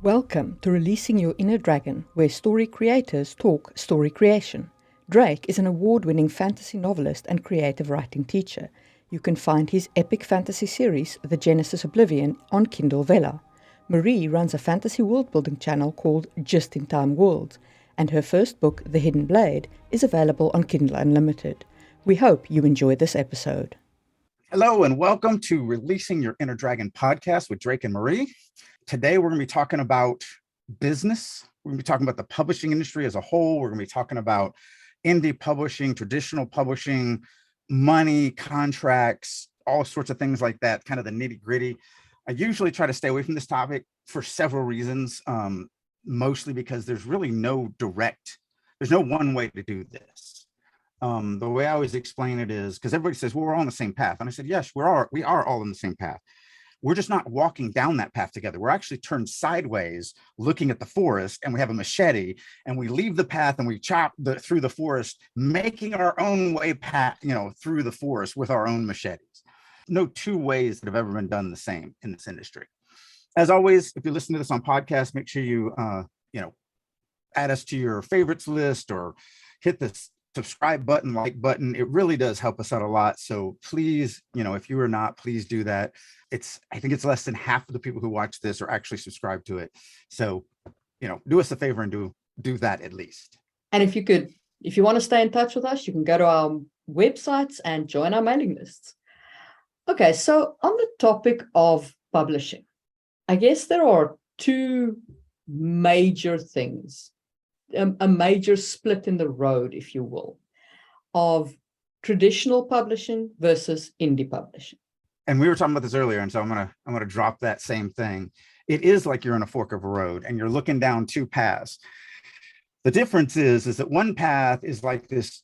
Welcome to Releasing Your Inner Dragon, where story creators talk story creation. Drake is an award-winning fantasy novelist and creative writing teacher. You can find his epic fantasy series, The Genesis Oblivion, on Kindle Vella. Marie runs a fantasy world-building channel called Just in Time Worlds, and her first book, The Hidden Blade, is available on Kindle Unlimited. We hope you enjoy this episode. Hello and welcome to Releasing Your Inner Dragon podcast with Drake and Marie. Today, we're going to be talking about business. We're going to be talking about the publishing industry as a whole. We're going to be talking about indie publishing, traditional publishing, money, contracts, all sorts of things like that, kind of the nitty gritty. I usually try to stay away from this topic for several reasons, mostly because there's really there's no one way to do this. The way I always explain it is, because everybody says, well, we're all on the same path. And I said, yes, we are all on the same path. We're just not walking down that path together. We're actually turned sideways looking at the forest, and we have a machete and we leave the path and we chop through the forest, making our own way through the forest with our own machetes. No two ways that have ever been done the same in this industry. As always, if you listen to this on podcast, make sure you add us to your favorites list or hit the subscribe button, like button. It really does help us out a lot. So please, if you are not, please do that. I think it's less than half of the people who watch this are actually subscribed to it. So, do us a favor and do that at least. And if you want to stay in touch with us, you can go to our websites and join our mailing lists. Okay, so on the topic of publishing, I guess there are two major things, a major split in the road, if you will, of traditional publishing versus indie publishing. And we were talking about this earlier, and so I'm gonna drop that same thing. It is like you're on a fork of a road and you're looking down two paths. The difference is that one path is like this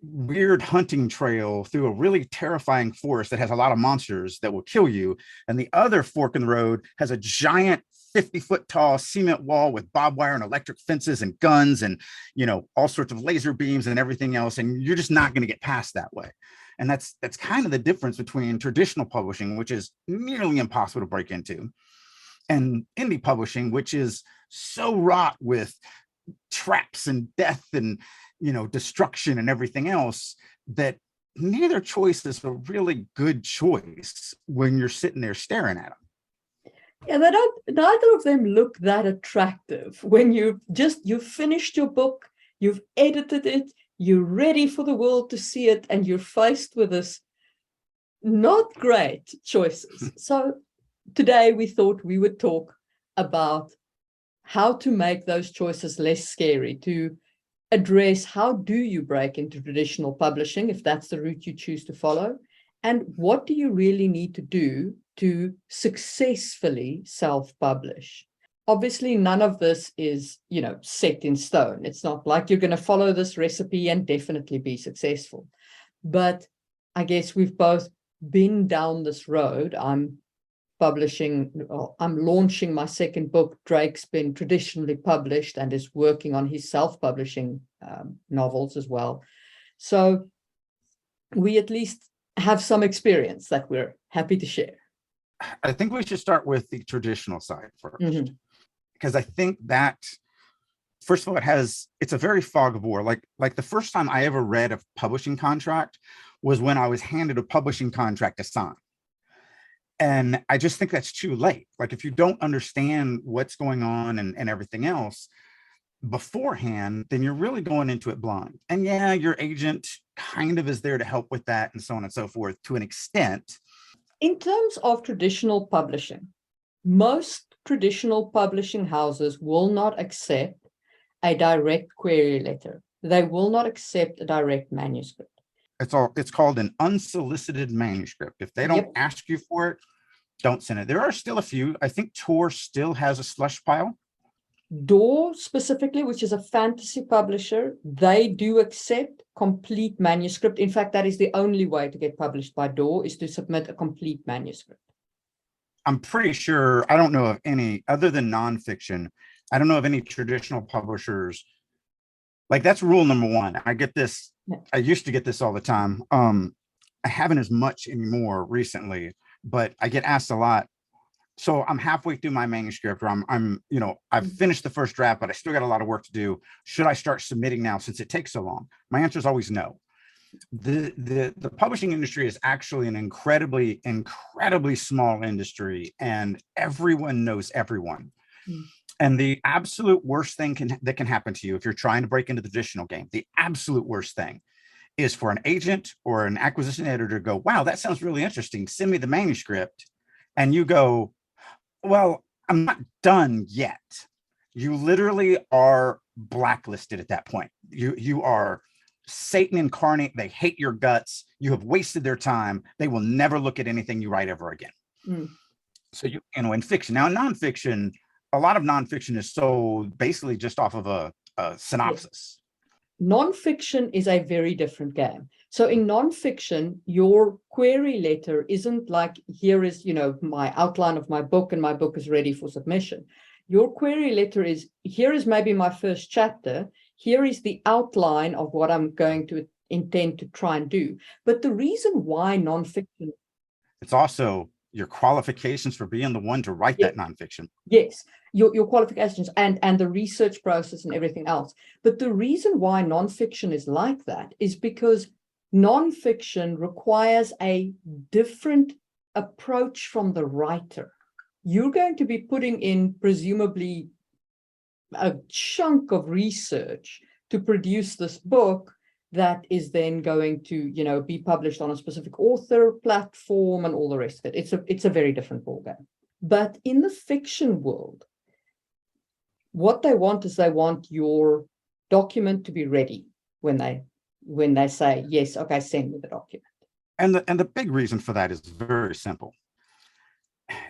weird hunting trail through a really terrifying forest that has a lot of monsters that will kill you, and the other fork in the road has a giant 50-foot tall cement wall with barbed wire and electric fences and guns and all sorts of laser beams and everything else, and you're just not going to get past that way. And that's kind of the difference between traditional publishing, which is nearly impossible to break into, and indie publishing, which is so wrought with traps and death and destruction and everything else that neither choice is a really good choice when you're sitting there staring at them. Yeah, neither of them look that attractive when you've finished your book, you've edited it, you're ready for the world to see it, and you're faced with this not great choices. So today we thought we would talk about how to make those choices less scary, to address how do you break into traditional publishing if that's the route you choose to follow, and what do you really need to do to successfully self-publish. Obviously, none of this is, set in stone. It's not like you're going to follow this recipe and definitely be successful. But I guess we've both been down this road. I'm launching my second book. Drake's been traditionally published and is working on his self-publishing novels as well. So we at least have some experience that we're happy to share. I think we should start with the traditional side first. Mm-hmm. Because I think that, first of all, it's a very fog of war. Like the first time I ever read a publishing contract was when I was handed a publishing contract to sign. And I just think that's too late. Like, if you don't understand what's going on and everything else beforehand, then you're really going into it blind. And yeah, your agent kind of is there to help with that and so on and so forth to an extent. In terms of traditional publishing, most traditional publishing houses will not accept a direct query letter. They will not accept a direct manuscript. It's called an unsolicited manuscript. If they don't ask you for it, don't send it. There are still a few. I think Tor still has a slush pile. Door specifically, which is a fantasy publisher, they do accept complete manuscript. In fact, that is the only way to get published by Door, is to submit a complete manuscript. I'm pretty sure, I don't know of any, other than nonfiction, I don't know of any traditional publishers. Like, that's rule number one. I get this, I used to get this all the time. I haven't as much anymore recently, but I get asked a lot, So I'm halfway through my manuscript, or I've finished the first draft, but I still got a lot of work to do. Should I start submitting now since it takes so long? My answer is always no. The publishing industry is actually an incredibly small industry, and everyone knows everyone. And the absolute worst thing that can happen to you if you're trying to break into the traditional game, the absolute worst thing is for an agent or an acquisition editor to go, wow, that sounds really interesting. Send me the manuscript. And you go, well, I'm not done yet. You literally are blacklisted at that point. You are Satan incarnate. They hate your guts. You have wasted their time. They will never look at anything you write ever again. So in fiction. Now in nonfiction, a lot of nonfiction is sold basically just off of a synopsis. Nonfiction is a very different game. So in nonfiction, your query letter isn't like, here is, my outline of my book and my book is ready for submission. Your query letter is, here is maybe my first chapter. Here is the outline of what I'm going to intend to try and do. But the reason why nonfiction... It's also your qualifications for being the one to write that nonfiction. Yes, your qualifications and the research process and everything else. But the reason why nonfiction is like that is because nonfiction requires a different approach from the writer. You're going to be putting in presumably a chunk of research to produce this book that is then going to, be published on a specific author platform and all the rest of it. It's a very different ballgame. But in the fiction world, what they want is they want your document to be ready when they say, yes, okay, send me the document. And the big reason for that is very simple.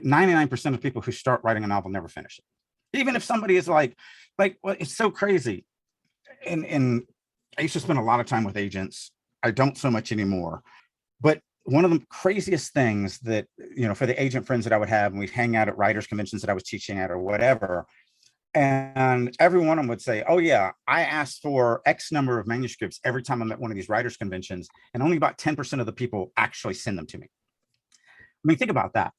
99% of people who start writing a novel never finish it. Even if somebody is like, well, it's so crazy. And I used to spend a lot of time with agents. I don't so much anymore. But one of the craziest things that, for the agent friends that I would have, and we'd hang out at writers' conventions that I was teaching at or whatever, and every one of them would say, oh yeah, I asked for X number of manuscripts every time I'm at one of these writers' conventions, and only about 10% of the people actually send them to me. I mean, think about that.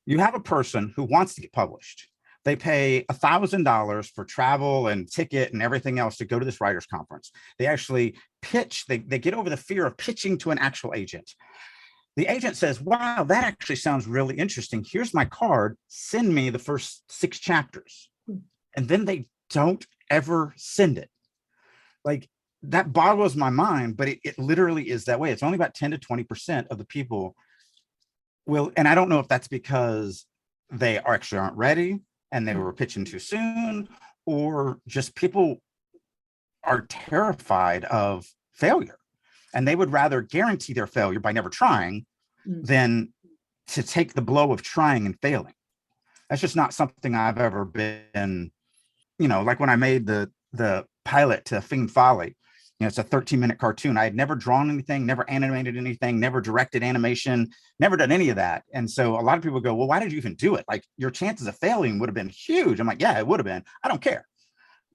You have a person who wants to get published. They pay $1,000 for travel and ticket and everything else to go to this writers' conference. They actually pitch, they get over the fear of pitching to an actual agent. The agent says, wow, that actually sounds really interesting. Here's my card. Send me the first 6 chapters. And then they don't ever send it. Like, that boggles my mind, but it literally is that way. It's only about 10 to 20% of the people will, and I don't know if that's because they actually aren't ready and they were pitching too soon, or just people are terrified of failure and they would rather guarantee their failure by never trying than to take the blow of trying and failing. That's just not something I've ever been, like when I made the pilot to Fiend Folly, it's a 13-minute cartoon. I had never drawn anything, never animated anything, never directed animation, never done any of that. And so a lot of people go, well, why did you even do it? Like, your chances of failing would have been huge. I'm like, yeah, it would have been. I don't care.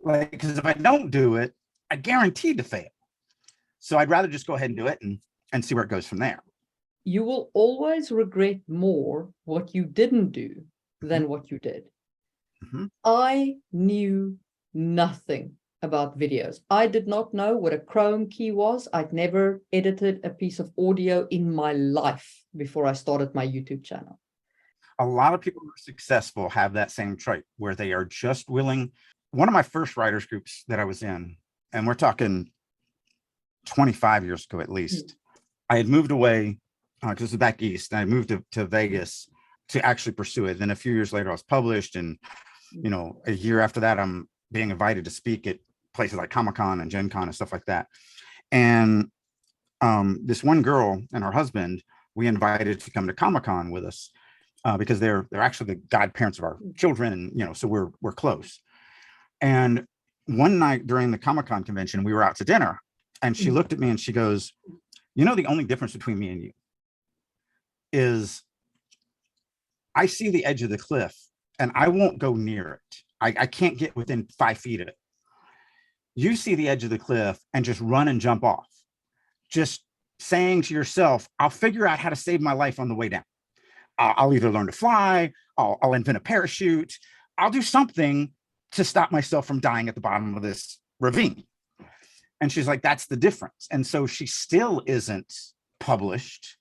Like, because if I don't do it, I guaranteed to fail. So I'd rather just go ahead and do it and see where it goes from there. You will always regret more what you didn't do than what you did. I knew nothing about videos. I did not know what a Chrome key was. I'd never edited a piece of audio in my life before I started my YouTube channel. A lot of people who are successful have that same trait where they are just willing. One of my first writers groups that I was in, and we're talking 25 years ago at least, I had moved away because it was back east, and I moved to Vegas to actually pursue it. Then a few years later, I was published, and a year after that, I'm being invited to speak at places like Comic-Con and Gen Con and stuff like that. And this one girl and her husband, we invited to come to Comic-Con with us because they're actually the godparents of our children, and so we're close. And one night during the Comic-Con convention, we were out to dinner, and she looked at me and she goes, the only difference between me and you is I see the edge of the cliff and I won't go near it. I can't get within 5 feet of it. You see the edge of the cliff and just run and jump off, just saying to yourself, I'll figure out how to save my life on the way down. I'll either learn to fly, I'll invent a parachute. I'll do something to stop myself from dying at the bottom of this ravine. And she's like, that's the difference. And so she still isn't published.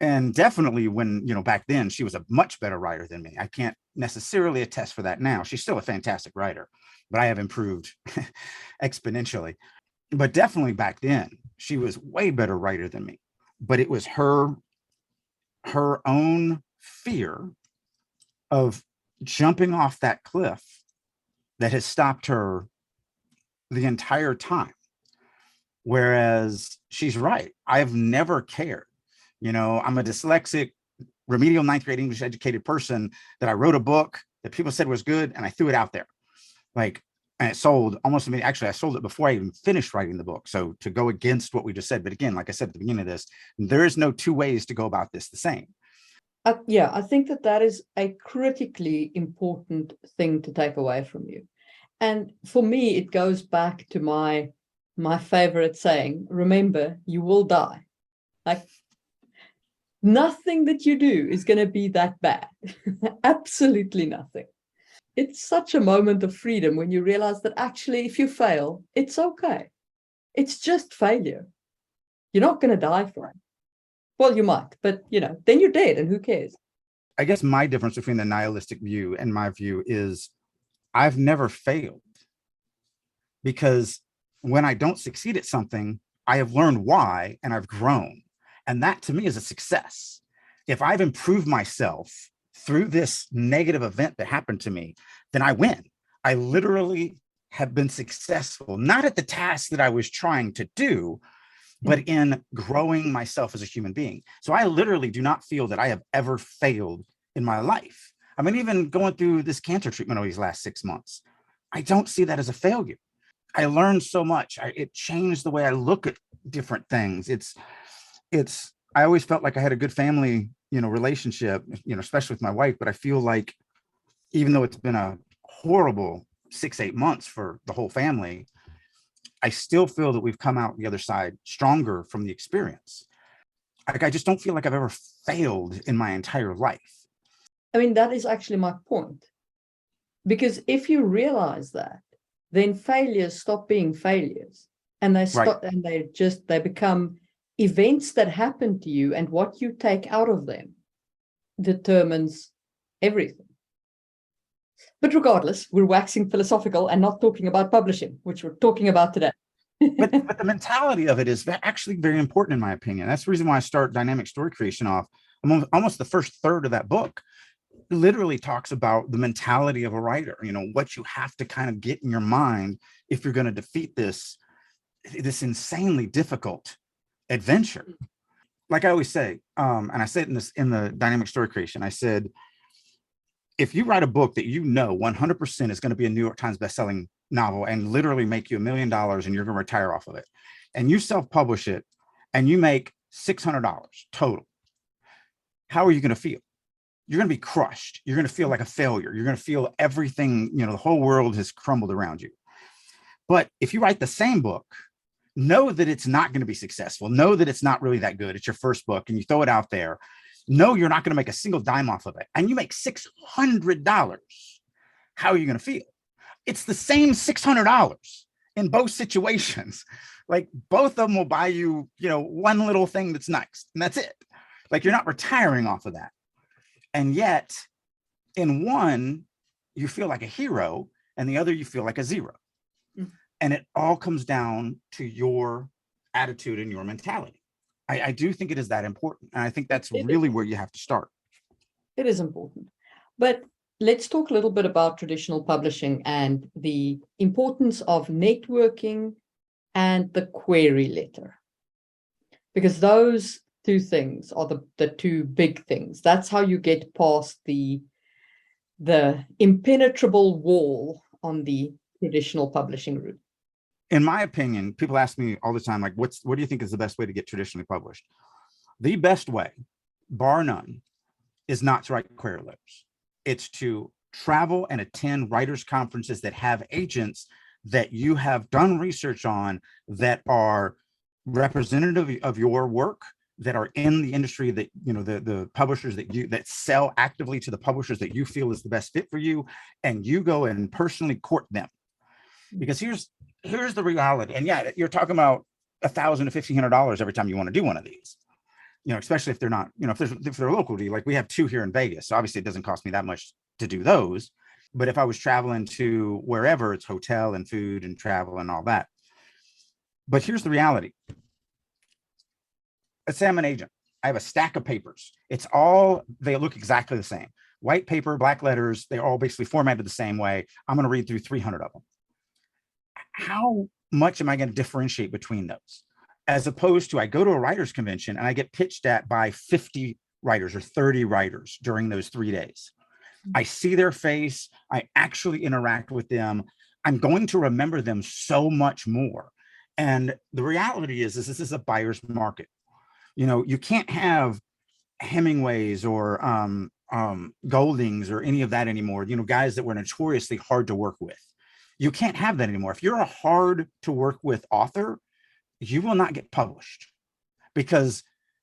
And definitely when, back then she was a much better writer than me. I can't necessarily attest for that now. She's still a fantastic writer, but I have improved exponentially. But definitely back then she was way better writer than me. But it was her own fear of jumping off that cliff that has stopped her the entire time. Whereas she's right. I've never cared. I'm a dyslexic, remedial 9th grade English educated person that I wrote a book that people said was good and I threw it out there. And it sold almost immediately. Actually, I sold it before I even finished writing the book. So to go against what we just said, but again, like I said at the beginning of this, there is no two ways to go about this the same. Yeah, I think that is a critically important thing to take away from you. And for me, it goes back to my favorite saying, remember, you will die. Like, nothing that you do is going to be that bad. Absolutely nothing. It's such a moment of freedom when you realize that actually, if you fail, it's okay. It's just failure. You're not going to die for it. Well, you might, but then you're dead and who cares? I guess my difference between the nihilistic view and my view is I've never failed, because when I don't succeed at something, I have learned why and I've grown. And that to me is a success. If I've improved myself through this negative event that happened to me, then I win. I literally have been successful, not at the task that I was trying to do, but in growing myself as a human being. So I literally do not feel that I have ever failed in my life. I mean, even going through this cancer treatment over these last 6 months, I don't see that as a failure. I learned so much. It changed the way I look at different things. I always felt like I had a good family, relationship, especially with my wife, but I feel like even though it's been a horrible 6-8 months for the whole family, I still feel that we've come out the other side stronger from the experience. I just don't feel like I've ever failed in my entire life. I mean, that is actually my point. Because if you realize that, then failures stop being failures, and they stop, right. And they become events that happen to you, and what you take out of them determines everything. But regardless, we're waxing philosophical and not talking about publishing, which we're talking about today. but the mentality of it is actually very important, in my opinion. That's the reason why I start dynamic story creation off. Almost the first third of that book literally talks about the mentality of a writer, what you have to kind of get in your mind if you're going to defeat this insanely difficult adventure. Like I always say, and I said in the dynamic story creation, I said, if you write a book that 100% is going to be a New York Times bestselling novel and literally make you $1 million and you're going to retire off of it, and you self-publish it and you make $600 total, how are you going to feel? You're going to be crushed. You're going to feel like a failure. You're going to feel everything, the whole world has crumbled around you. But if you write the same book, know that it's not going to be successful. Know that it's not really that good. It's your first book and you throw it out there. No, you're not going to make a single dime off of it. And you make $600. How are you going to feel? It's the same $600 in both situations. Like both of them will buy you, one little thing that's nice, and that's it. Like you're not retiring off of that. And yet in one, you feel like a hero, and the other, you feel like a zero. Mm-hmm. And it all comes down to your attitude and your mentality. I do think it is that important. And I think that's really where you have to start. It is important. But let's talk a little bit about traditional publishing and the importance of networking and the query letter. Because those two things are the two big things. That's how you get past the impenetrable wall on the traditional publishing route. In my opinion, people ask me all the time, like, what do you think is the best way to get traditionally published? The best way, bar none, is not to write query letters. It's to travel and attend writers' conferences that have agents that you have done research on that are representative of your work, that are in the industry that, the publishers that sell actively to the publishers that you feel is the best fit for you, and you go and personally court them. Because here's the reality. And yeah, you're talking about $1,000 to $1,500 every time you want to do one of these, especially if they're not, if they're local to you. Like we have 2 here in Vegas. So obviously it doesn't cost me that much to do those. But if I was traveling to wherever, it's hotel and food and travel and all that. But here's the reality. Let's say I'm an agent. I have a stack of papers. They look exactly the same. White paper, black letters, they're all basically formatted the same way. I'm going to read through 300 of them. How much am I going to differentiate between those? As opposed to I go to a writer's convention and I get pitched at by 50 writers or 30 writers during those 3 days. I see their face. I actually interact with them. I'm going to remember them so much more. And the reality is this is a buyer's market. You can't have Hemingways or Goldings or any of that anymore, guys that were notoriously hard to work with. You can't have that anymore. If you're a hard to work with author, you will not get published, because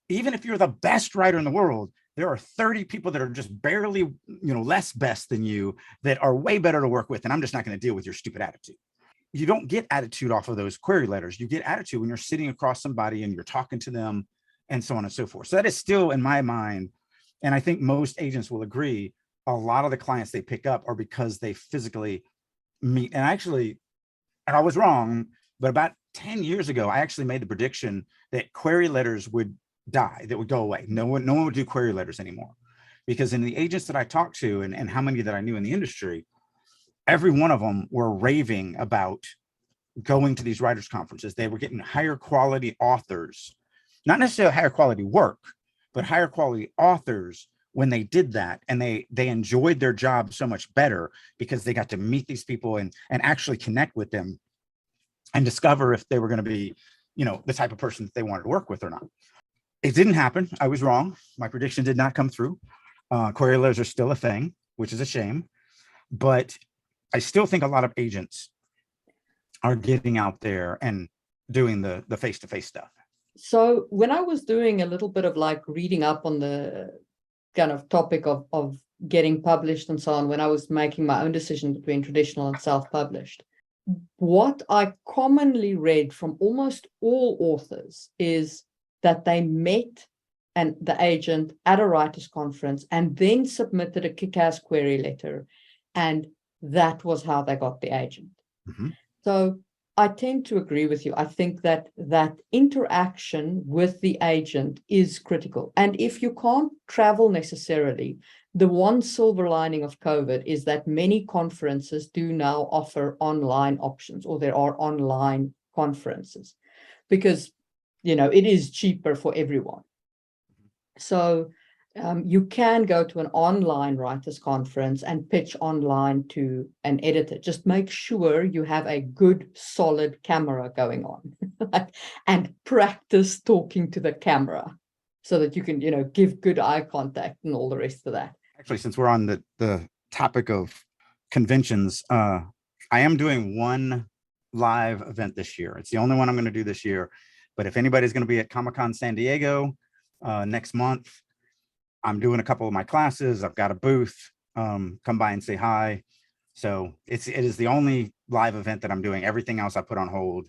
even if you're the best writer in the world, there are 30 people that are just barely, less best than you that are way better to work with. And I'm just not going to deal with your stupid attitude. You don't get attitude off of those query letters. You get attitude when you're sitting across somebody and you're talking to them and so on and so forth. So that is still in my mind. And I think most agents will agree, a lot of the clients they pick up are because they physically meet. And I was wrong, but about 10 years ago, I actually made the prediction that query letters would die, that would go away. No one would do query letters anymore, because in the agents that I talked to and how many that I knew in the industry, every one of them were raving about going to these writers' conferences. They were getting higher quality authors, not necessarily higher quality work, but higher quality authors when they did that. And they enjoyed their job so much better because they got to meet these people and actually connect with them and discover if they were going to be, the type of person that they wanted to work with or not. It didn't happen. I was wrong. My prediction did not come through. Query letters are still a thing, which is a shame. But I still think a lot of agents are getting out there and doing the face-to-face stuff. So when I was doing a little bit of like reading up on the kind of topic of getting published and so on, when I was making my own decision between traditional and self-published, what I commonly read from almost all authors is that they met the agent at a writer's conference and then submitted a kick-ass query letter, and that was how they got the agent. Mm-hmm. So I tend to agree with you. I think that interaction with the agent is critical. And if you can't travel necessarily, the one silver lining of COVID is that many conferences do now offer online options, or there are online conferences, because, it is cheaper for everyone. So you can go to an online writers conference and pitch online to an editor. Just make sure you have a good, solid camera going on and practice talking to the camera so that you can, give good eye contact and all the rest of that. Actually, since we're on the topic of conventions, I am doing one live event this year. It's the only one I'm going to do this year. But if anybody's going to be at Comic-Con San Diego next month, I'm doing a couple of my classes. I've got a booth. Come by and say hi. So it is the only live event that I'm doing. Everything else I put on hold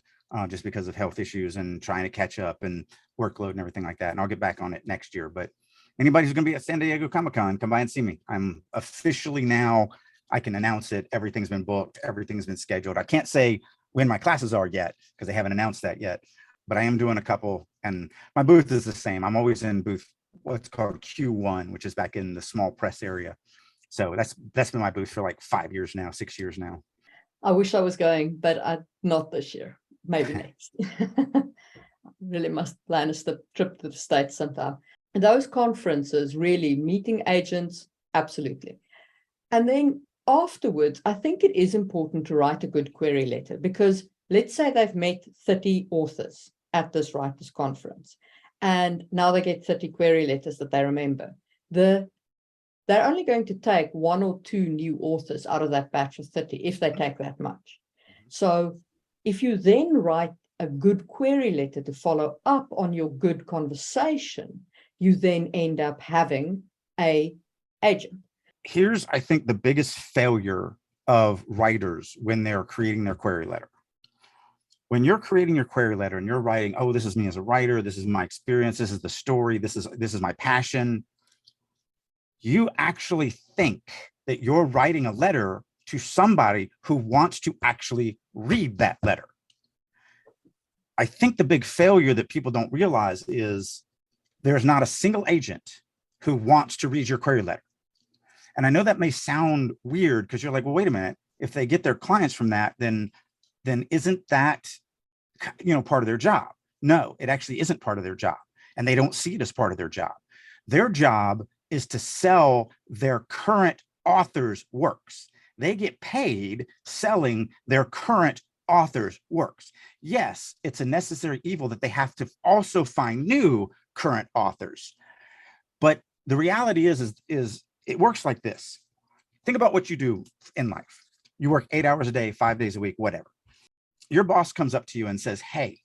just because of health issues and trying to catch up and workload and everything like that. And I'll get back on it next year. But anybody who's going to be at San Diego Comic-Con, come by and see me. I'm officially now, I can announce it. Everything's been booked. Everything's been scheduled. I can't say when my classes are yet because they haven't announced that yet. But I am doing a couple, and my booth is the same. I'm always in booth, what's called Q1, which is back in the small press area. So that's been my booth for like 5 years now, 6 years now. I wish I was going, but not this year. Maybe next. Really must plan a trip to the States sometime. And those conferences, really meeting agents, absolutely. And then afterwards, I think it is important to write a good query letter, because let's say they've met 30 authors at this writers' conference, and now they get 30 query letters that they remember. They're only going to take 1 or 2 new authors out of that batch of 30, if they take that much. So if you then write a good query letter to follow up on your good conversation, you then end up having a agent. Here's, I think, the biggest failure of writers when they're creating their query letter. When you're creating your query letter and you're writing, oh, this is me as a writer, this is my experience, this is the story, this is my passion, you actually think that you're writing a letter to somebody who wants to actually read that letter. I think the big failure that people don't realize is there's not a single agent who wants to read your query letter. And I know that may sound weird because you're like, well, wait a minute, if they get their clients from that, then isn't that, part of their job? No, it actually isn't part of their job. And they don't see it as part of their job. Their job is to sell their current author's works. They get paid selling their current author's works. Yes, it's a necessary evil that they have to also find new current authors. But the reality is it works like this. Think about what you do in life. You work 8 hours a day, 5 days a week, whatever. Your boss comes up to you and says, hey,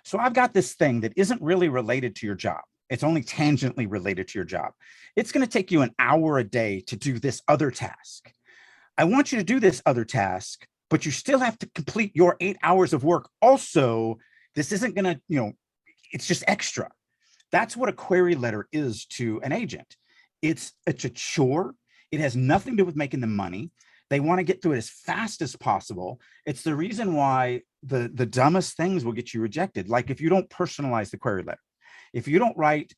so I've got this thing that isn't really related to your job. It's only tangentially related to your job. It's going to take you an hour a day to do this other task. I want you to do this other task, but you still have to complete your 8 hours of work. Also, this isn't going to, it's just extra. That's what a query letter is to an agent. It's a chore. It has nothing to do with making them money. They want to get through it as fast as possible. It's the reason why the dumbest things will get you rejected. Like if you don't personalize the query letter, if you don't write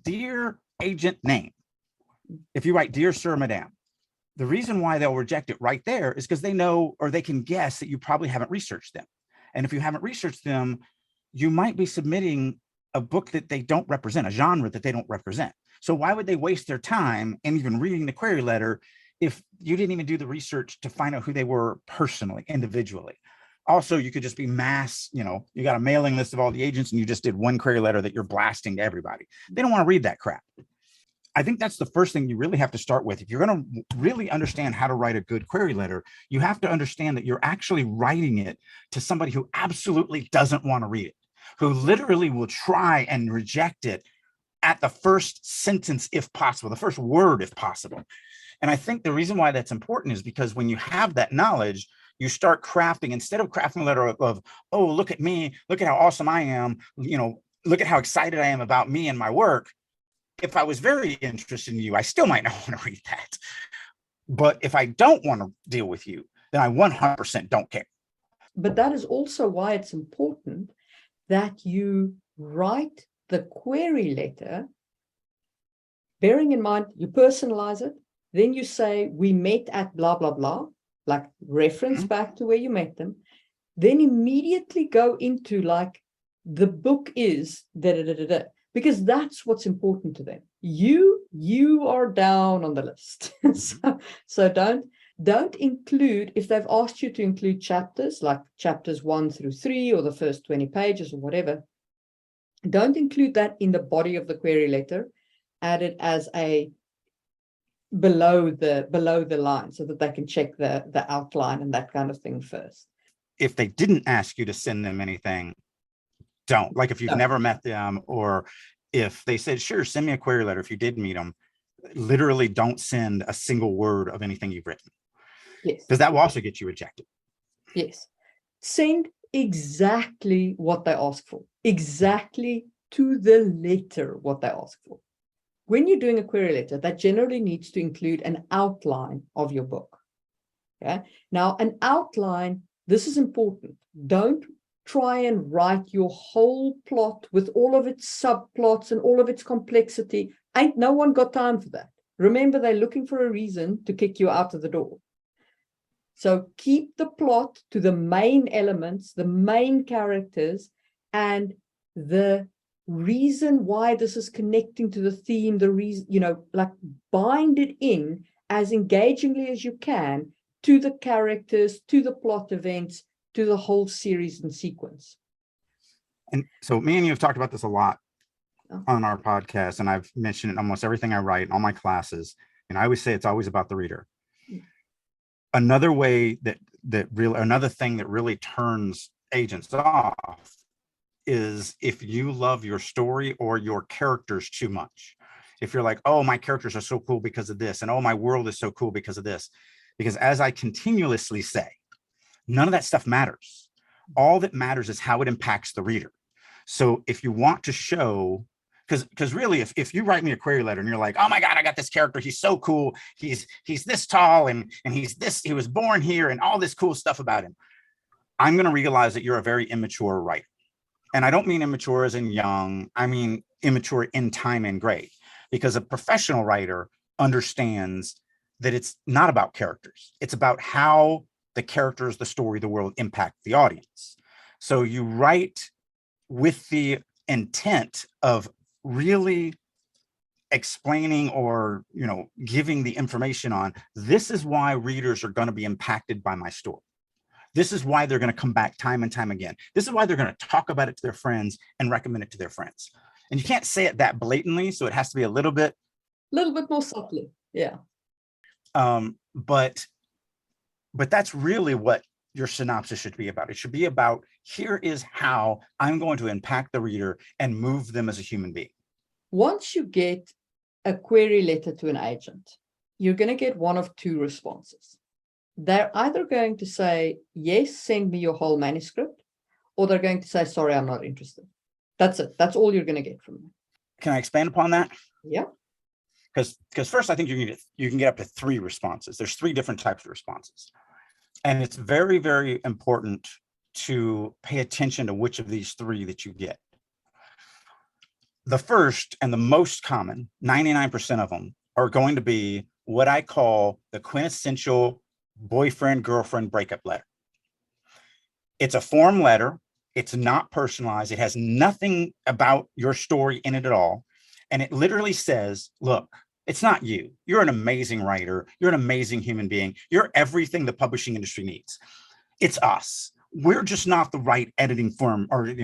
dear agent name, if you write dear sir, madam, the reason why they'll reject it right there is because they know, or they can guess, that you probably haven't researched them. And if you haven't researched them, you might be submitting a book that they don't represent, a genre that they don't represent. So why would they waste their time in even reading the query letter if you didn't even do the research to find out who they were personally, individually? Also, you could just be mass, you got a mailing list of all the agents and you just did one query letter that you're blasting to everybody. They don't want to read that crap. I think that's the first thing you really have to start with. If you're going to really understand how to write a good query letter, you have to understand that you're actually writing it to somebody who absolutely doesn't want to read it, who literally will try and reject it at the first sentence, if possible, the first word, if possible. And I think the reason why that's important is because when you have that knowledge, you start crafting, instead of crafting a letter of, oh, look at me, look at how awesome I am, look at how excited I am about me and my work. If I was very interested in you, I still might not want to read that. But if I don't want to deal with you, then I 100% don't care. But that is also why it's important that you write the query letter, bearing in mind, you personalize it, then you say, we met at blah, blah, blah, like reference back to where you met them, then immediately go into like, the book is da da da da da, because that's what's important to them. You are down on the list. so don't include, if they've asked you to include chapters, like chapters 1 through 3 or the first 20 pages or whatever, don't include that in the body of the query letter. Add it as a below the line so that they can check the outline and that kind of thing first. If they didn't ask you to send them anything, don't. Like if you've never met them, or if they said, sure, send me a query letter, if you did meet them, literally don't send a single word of anything you've written. Yes. Because that will also get you rejected. Yes. Send exactly what they ask for, exactly to the letter what they ask for. When you're doing a query letter, that generally needs to include an outline of your book. Okay. Now, an outline, this is important. Don't try and write your whole plot with all of its subplots and all of its complexity. Ain't no one got time for that. Remember, they're looking for a reason to kick you out of the door. So keep the plot to the main elements, the main characters, and the reason why this is connecting to the theme, the reason, like bind it in as engagingly as you can to the characters, to the plot events, to the whole series and sequence. And so me and you have talked about this a lot on our podcast, and I've mentioned it in almost everything I write in all my classes. And I always say it's always about the reader. Another way another thing that really turns agents off is if you love your story or your characters too much. If you're like, oh, my characters are so cool because of this, and oh, my world is so cool because of this. Because as I continuously say, none of that stuff matters. All that matters is how it impacts the reader. So if you want to show, because really, if you write me a query letter and you're like, oh my God, I got this character, he's so cool, he's this tall, and he was born here, and all this cool stuff about him, I'm going to realize that you're a very immature writer. And I don't mean immature as in young, I mean immature in time and grade, because a professional writer understands that it's not about characters. It's about how the characters, the story, the world impact the audience. So you write with the intent of really explaining or, giving the information on, this is why readers are going to be impacted by my story. This is why they're going to come back time and time again. This is why they're going to talk about it to their friends and recommend it to their friends. And you can't say it that blatantly, so it has to be a little bit more subtly. Yeah. But that's really what your synopsis should be about. It should be about, here is how I'm going to impact the reader and move them as a human being. Once you get a query letter to an agent, you're going to get one of two responses. They're either going to say, yes, send me your whole manuscript, or they're going to say, sorry, I'm not interested. That's it. That's all you're going to get from them. Can I expand upon that? Yeah. Because first, I think you can get up to 3 responses. There's 3 different types of responses. And it's very, very important to pay attention to which of these 3 that you get. The first and the most common, 99% of them, are going to be what I call the quintessential boyfriend-girlfriend breakup letter. It's a form letter. It's not personalized. It has nothing about your story in it at all. And it literally says, look, it's not you. You're an amazing writer. You're an amazing human being. You're everything the publishing industry needs. It's us. We're just not the right editing firm or,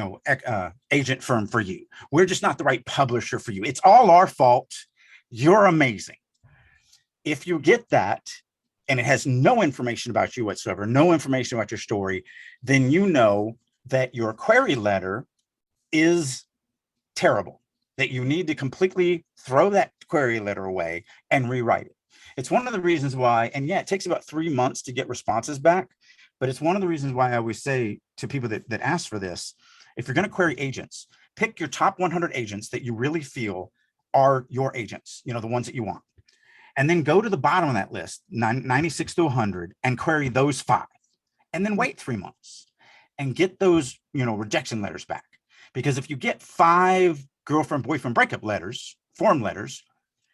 agent firm for you. We're just not the right publisher for you. It's all our fault. You're amazing. If you get that, and it has no information about you whatsoever, no information about your story, then you know that your query letter is terrible, that you need to completely throw that query letter away and rewrite it. It's one of the reasons why, and yeah, it takes about 3 months to get responses back, but it's one of the reasons why I always say to people that ask for this, if you're going to query agents, pick your top 100 agents that you really feel are your agents, the ones that you want. And then go to the bottom of that list, 96 to 100, and query those 5. And then wait 3 months and get those, rejection letters back. Because if you get 5 girlfriend-boyfriend breakup letters, form letters,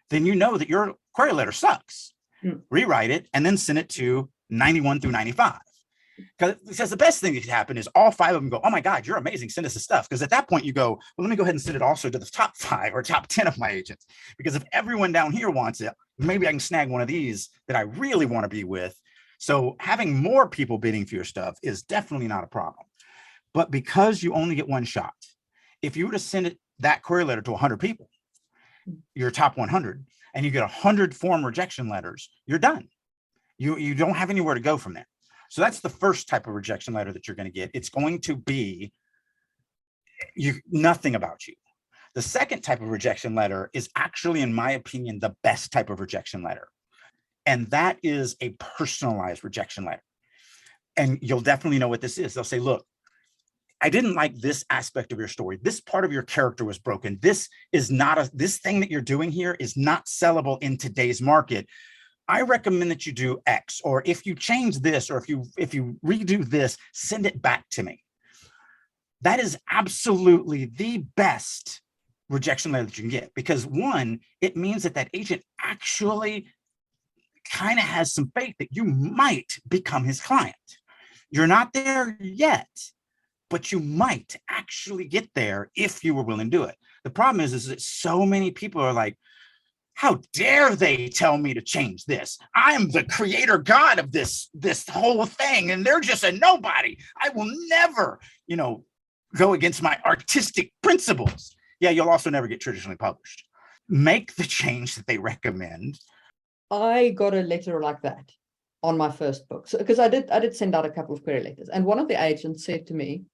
then you know that your query letter sucks. Rewrite it and then send it to 91 through 95. Because the best thing that could happen is all 5 of them go, oh my God, you're amazing, send us the stuff. Because at that point you go, well, let me go ahead and send it also to the top 5 or top 10 of my agents. Because if everyone down here wants it, maybe I can snag one of these that I really want to be with. So having more people bidding for your stuff is definitely not a problem. But because you only get one shot, if you were to send that query letter to 100 people, your top 100, and you get 100 form rejection letters, you're done. You don't have anywhere to go from there. So that's the first type of rejection letter that you're going to get. It's going to be nothing about you. The second type of rejection letter is actually, in my opinion, the best type of rejection letter. And that is a personalized rejection letter. And you'll definitely know what this is. They'll say, look, I didn't like this aspect of your story. This part of your character was broken. This thing that you're doing here is not sellable in today's market. I recommend that you do X, or if you change this, or if you redo this, send it back to me. That is absolutely the best rejection letter that you can get, because 1, it means that agent actually kind of has some faith that you might become his client. You're not there yet, but you might actually get there if you were willing to do it. The problem is that so many people are like, how dare they tell me to change this? I'm the creator God of this whole thing, and they're just a nobody. I will never, go against my artistic principles. Yeah, you'll also never get traditionally published. Make the change that they recommend. I got a letter like that on my first book, because I did send out a couple of query letters, and one of the agents said to me,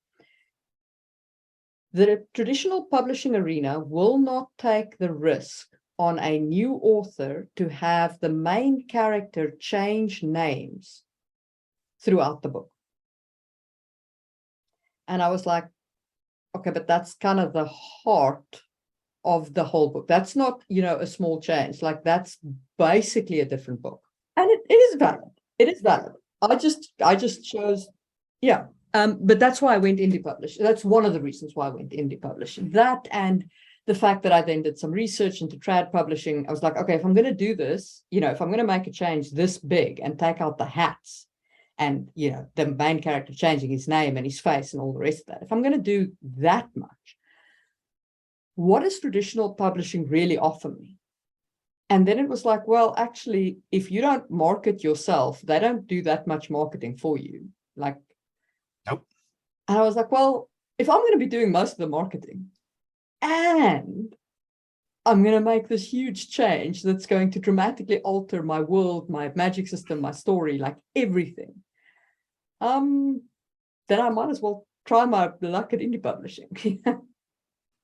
The traditional publishing arena will not take the risk on a new author to have the main character change names throughout the book. And I was like, okay, but that's kind of the heart of the whole book. That's not, a small change. Like, that's basically a different book. And it is valid. It is valid. I just chose, yeah. But that's why I went indie publishing. That's one of the reasons why I went indie publishing. That, and the fact that I then did some research into trad publishing. I was like, okay, if I'm going to do this, if I'm going to make a change this big and take out the hats and, the main character changing his name and his face and all the rest of that, if I'm going to do that much, what does traditional publishing really offer me? And then it was like, well, actually, if you don't market yourself, they don't do that much marketing for you. Like, nope. And I was like, well, if I'm going to be doing most of the marketing and I'm going to make this huge change that's going to dramatically alter my world, my magic system, my story, like everything, then I might as well try my luck at indie publishing.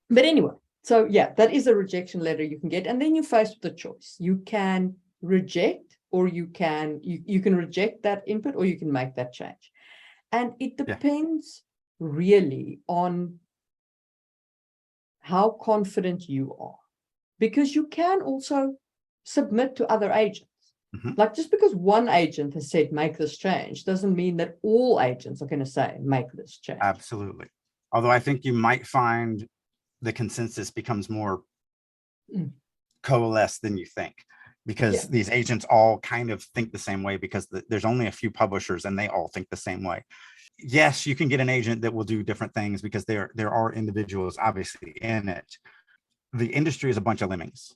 But anyway, so yeah, that is a rejection letter you can get. And then you're faced with a choice. You can reject, or you can reject that input, or you can make that change. And it depends really on how confident you are, because you can also submit to other agents. Like, just because one agent has said make this change doesn't mean that all agents are going to say make this change. Absolutely. Although I think you might find the consensus becomes more coalesced than you think, because these agents all kind of think the same way, because there's only a few publishers and they all think the same way. Yes, you can get an agent that will do different things, because there are individuals obviously in it. The industry is a bunch of lemmings.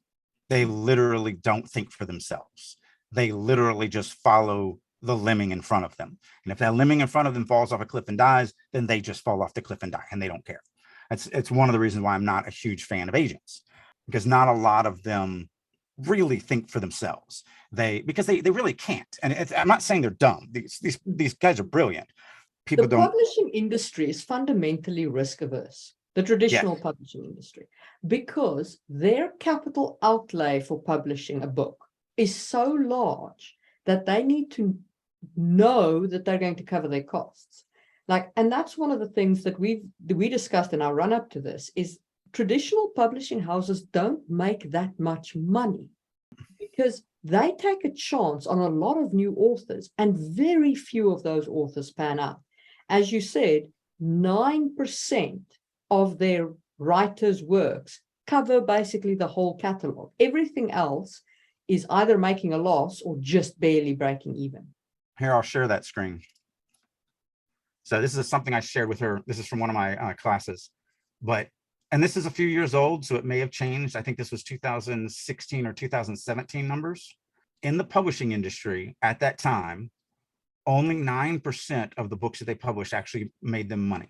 They literally don't think for themselves. They literally just follow the lemming in front of them. And if that lemming in front of them falls off a cliff and dies, then they just fall off the cliff and die, and they don't care. It's one of the reasons why I'm not a huge fan of agents, because not a lot of them really think for themselves. Because they really can't. And I'm not saying they're dumb. These guys are brilliant. The publishing industry is fundamentally risk averse, the traditional publishing industry, because their capital outlay for publishing a book is so large that they need to know that they're going to cover their costs. And that's one of the things that we discussed in our run up to this, is traditional publishing houses don't make that much money, because they take a chance on a lot of new authors, and very few of those authors pan out. As you said, 9% of their writers' works cover basically the whole catalog. Everything else is either making a loss or just barely breaking even. Here, I'll share that screen. So this is something I shared with her. This is from one of my classes, and this is a few years old, so it may have changed. I think this was 2016 or 2017 numbers. In the publishing industry at that time, only 9% of the books that they published actually made them money.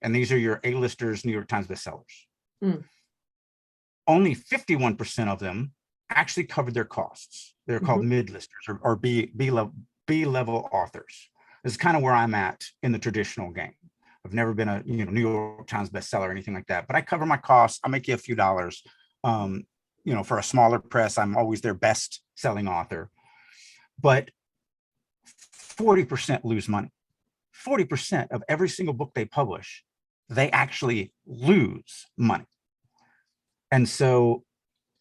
And these are your A-listers, New York Times bestsellers. Only 51% of them actually covered their costs. They're called mid-listers, or B-level authors. This is kind of where I'm at in the traditional game. I've never been a New York Times bestseller or anything like that, but I cover my costs. I'll make you a few dollars. For a smaller press, I'm always their best selling author. But 40% lose money. 40% of every single book they publish, they actually lose money. And so,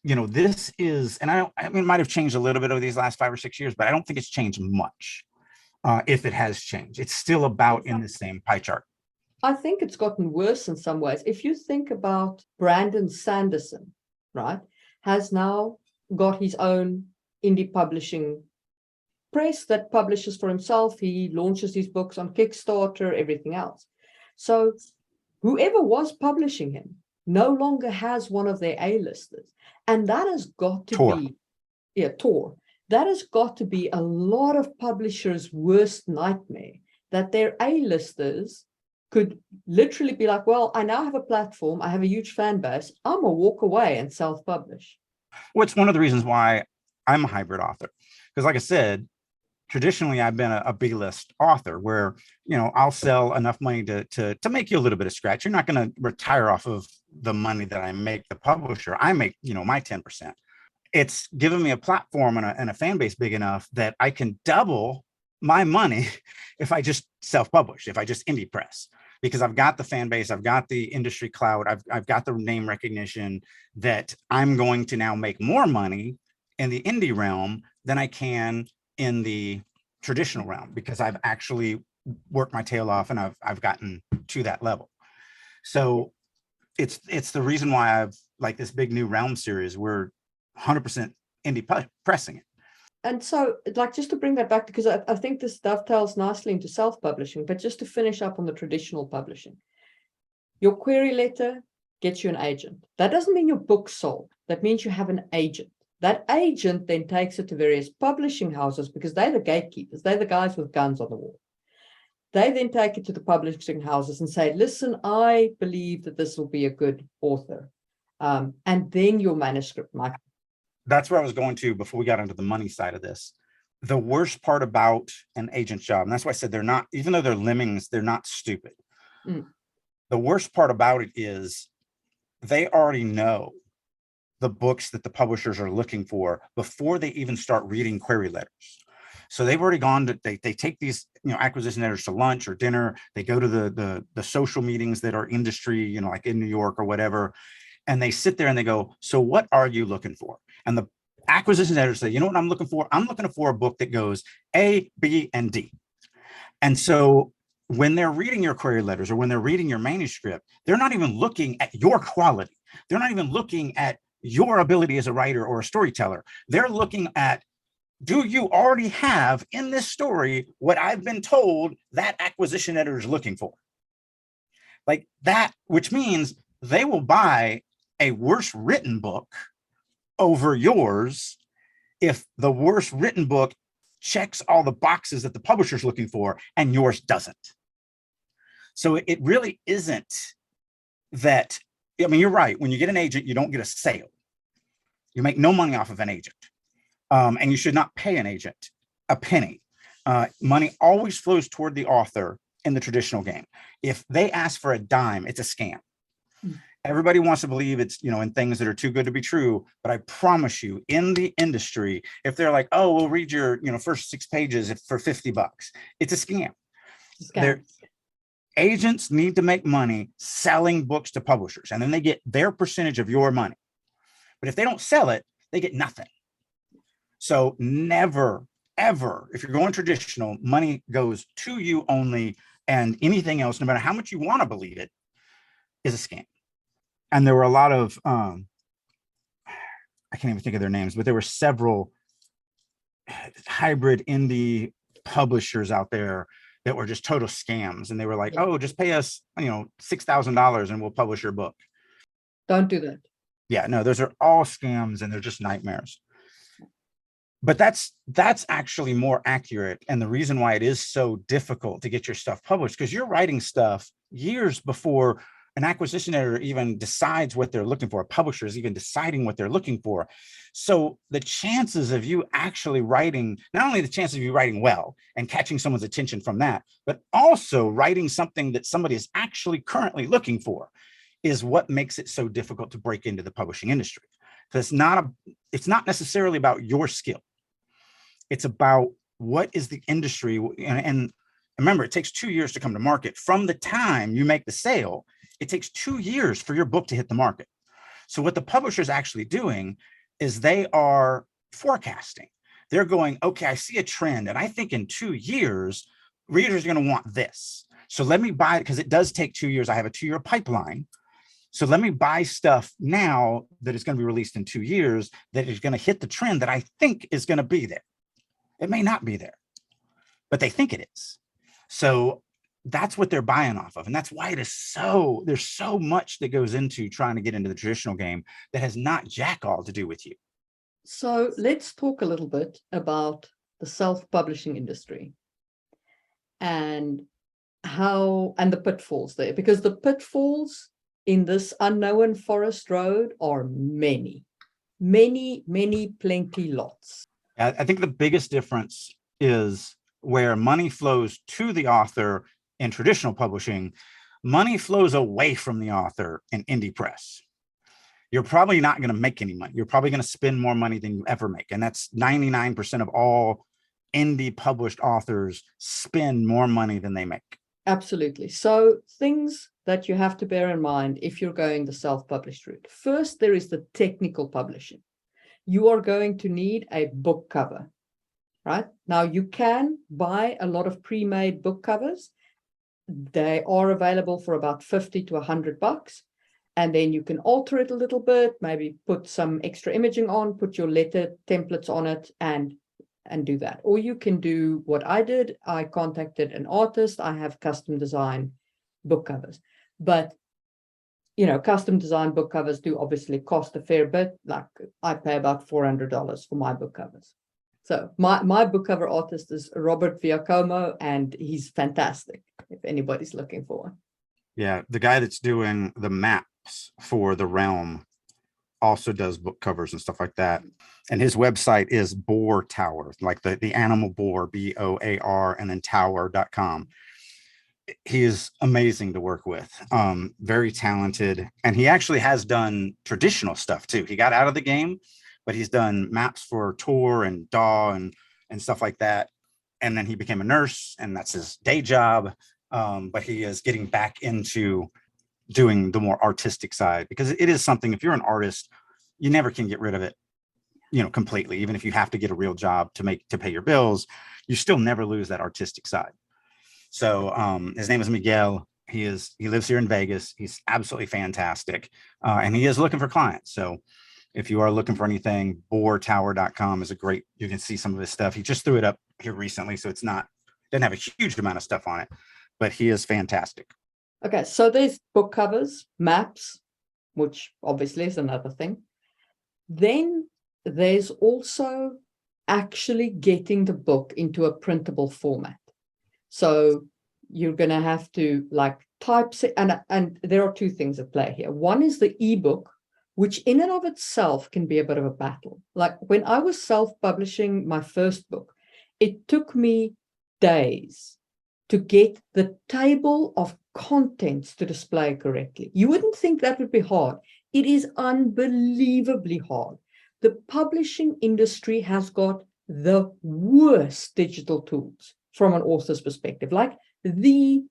this is, and it might have changed a little bit over these last 5 or 6 years, but I don't think it's changed much. If it has changed, it's still about in the same pie chart. I think it's gotten worse in some ways. If you think about Brandon Sanderson, right, has now got his own indie publishing press that publishes for himself. He launches his books on Kickstarter, everything else. So whoever was publishing him no longer has one of their A-listers. And that has got to be, Tor. That has got to be a lot of publishers' worst nightmare, that their A-listers could literally be like, well, I now have a platform, I have a huge fan base, I'm gonna walk away and self-publish. Well, it's one of the reasons why I'm a hybrid author. Because like I said, traditionally I've been a B-list author where, I'll sell enough money to make you a little bit of scratch. You're not going to retire off of the money that I make the publisher. I make, my 10%. It's given me a platform and a fan base big enough that I can double my money if I just self-publish, if I just indie press, because I've got the fan base, I've got the industry clout, I've got the name recognition that I'm going to now make more money in the indie realm than I can in the traditional realm, because I've actually worked my tail off and I've gotten to that level. So it's the reason why I've like this big new realm series. We're 100% indie pressing it. And so, like, just to bring that back, because I think this dovetails nicely into self-publishing, but just to finish up on the traditional publishing, your query letter gets you an agent. That doesn't mean your book's sold. That means you have an agent. That agent then takes it to various publishing houses, because they're the gatekeepers. They're the guys with guns on the wall. They then take it to the publishing houses and say, listen, I believe that this will be a good author. And then your manuscript might. That's where I was going to before we got into the money side of this. The worst part about an agent's job, and that's why I said they're not, even though they're lemmings, they're not stupid. The worst part about it is they already know the books that the publishers are looking for before they even start reading query letters. So they've already gone to, they take these, acquisition editors to lunch or dinner. They go to the social meetings that are industry, like in New York or whatever. And they sit there and they go, so what are you looking for? And the acquisition editors say, you know what I'm looking for? I'm looking for a book that goes A, B, and D. And so when they're reading your query letters or when they're reading your manuscript, they're not even looking at your quality. They're not even looking at your ability as a writer or a storyteller. They're looking at, do you already have in this story what I've been told that acquisition editor is looking for? Like that, which means they will buy a worse written book over yours if the worst written book checks all the boxes that the publisher's looking for and yours doesn't. So it really isn't that, I mean, you're right. When you get an agent, you don't get a sale. You make no money off of an agent. And you should not pay an agent a penny. Money always flows toward the author in the traditional game. If they ask for a dime, it's a scam. Everybody wants to believe it's, in things that are too good to be true. But I promise you, in the industry, if they're like, oh, we'll read your, first 6 pages for $50, it's a scam. Agents need to make money selling books to publishers, and then they get their percentage of your money. But if they don't sell it, they get nothing. So never, ever, if you're going traditional, money goes to you only, and anything else, no matter how much you want to believe it, is a scam. And there were a lot of, I can't even think of their names, but there were several hybrid indie publishers out there that were just total scams. And they were like, oh, just pay us, $6,000 and we'll publish your book. Don't do that. Yeah, no, those are all scams and they're just nightmares. But that's actually more accurate. And the reason why it is so difficult to get your stuff published, because you're writing stuff years before an acquisition editor even decides what they're looking for. A publisher is even deciding what they're looking for. So the chances of you actually writing, not only the chances of you writing well and catching someone's attention from that, but also writing something that somebody is actually currently looking for, is what makes it so difficult to break into the publishing industry. Because it's not necessarily about your skill. It's about what is the industry. And remember, it takes 2 years to come to market. From the time you make the sale, it takes 2 years for your book to hit the market. So what the publisher is actually doing is they are forecasting. They're going, okay, I see a trend, and I think in 2 years, readers are going to want this. So let me buy it, because it does take 2 years. I have a 2-year pipeline. So let me buy stuff now that is going to be released in 2 years that is going to hit the trend that I think is going to be there. It may not be there, but they think it is. So that's what they're buying off of. And that's why there's so much that goes into trying to get into the traditional game that has not jack all to do with you. So let's talk a little bit about the self-publishing industry and the pitfalls there, because the pitfalls in this unknown forest road are many, plenty lots. I think the biggest difference is where money flows to the author in traditional publishing, money flows away from the author in indie press. You're probably not going to make any money. You're probably going to spend more money than you ever make. And that's 99% of all indie published authors spend more money than they make. Absolutely. So things that you have to bear in mind if you're going the self-published route. First, there is the technical publishing. You are going to need a book cover, right? Now, you can buy a lot of pre-made book covers. They are available for about $50 to $100. And then you can alter it a little bit, maybe put some extra imaging on, put your letter templates on it, and do that. Or you can do what I did. I contacted an artist. I have custom design book covers. But, you know, custom design book covers do obviously cost a fair bit. Like I pay about $400 for my book covers. So my book cover artist is Robert Viacomo, and he's fantastic if anybody's looking for one. Yeah, the guy that's doing the maps for the Realm also does book covers and stuff like that. And his website is Boar Tower, like the animal boar, BOAR, and then tower.com. He is amazing to work with, very talented. And he actually has done traditional stuff too. He got out of the game, but he's done maps for Tor and DAW and stuff like that. And then he became a nurse, and that's his day job. But he is getting back into doing the more artistic side, because it is something, if you're an artist, you never can get rid of it, you know, completely. Even if you have to get a real job to pay your bills, you still never lose that artistic side. So his name is Miguel. He lives here in Vegas. He's absolutely fantastic. And he is looking for clients. So if you are looking for anything, boartower.com is a great, you can see some of his stuff. He just threw it up here recently, so doesn't have a huge amount of stuff on it, but he is fantastic. Okay, so there's book covers, maps, which obviously is another thing. Then there's also actually getting the book into a printable format. So you're going to have to like typeset, and there are two things at play here. One is the ebook, which in and of itself can be a bit of a battle. Like when I was self-publishing my first book, it took me days to get the table of contents to display correctly. You wouldn't think that would be hard. It is unbelievably hard. The publishing industry has got the worst digital tools from an author's perspective, like the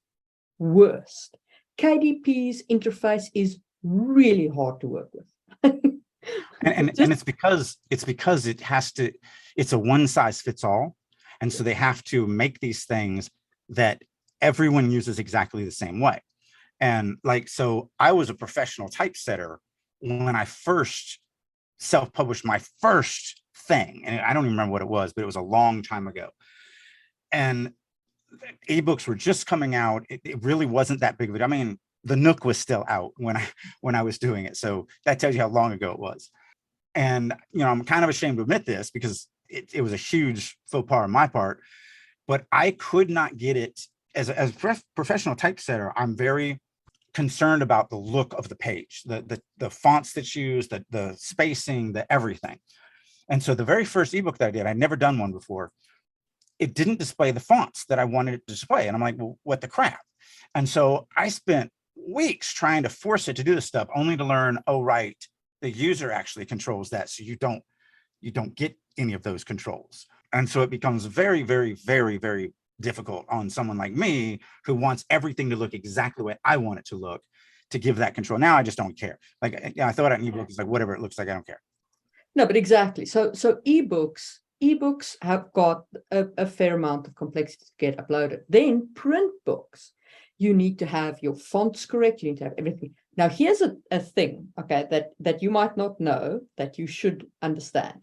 worst. KDP's interface is really hard to work with. and it's because it's a one size fits all. And so they have to make these things that everyone uses exactly the same way. And like, so I was a professional typesetter when I first self-published my first thing. And I don't even remember what it was, but it was a long time ago. And ebooks were just coming out. It really wasn't that big of it. I mean, the Nook was still out when I was doing it. So that tells you how long ago it was. And, you know, I'm kind of ashamed to admit this because it was a huge faux pas on my part, but I could not get it as a professional typesetter. I'm very concerned about the look of the page, the fonts that's used, the spacing, the everything. And so the very first ebook that I did, I'd never done one before. It didn't display the fonts that I wanted it to display. And I'm like, well, what the crap? And so I spent weeks trying to force it to do this stuff, only to learn, oh, right, the user actually controls that. So you don't get any of those controls. And so it becomes very, very, very, very difficult on someone like me who wants everything to look exactly the way I want it to look, to give that control. Now I just don't care. Like, I thought an ebook is like, whatever it looks like, I don't care. No, but exactly. So ebooks have got a fair amount of complexity to get uploaded. Then print books, you need to have your fonts correct. You need to have everything. Now, here's a thing, okay, that you might not know, that you should understand.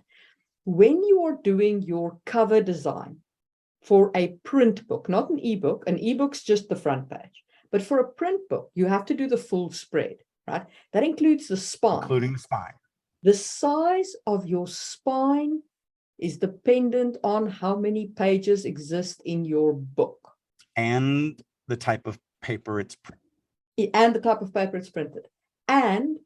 When you are doing your cover design for a print book, not an ebook's just the front page, but for a print book, you have to do the full spread, right? That includes the spine. Including the spine. The size of your spine is dependent on how many pages exist in your book. And the type of paper it's printed. And the type of paper it's printed. And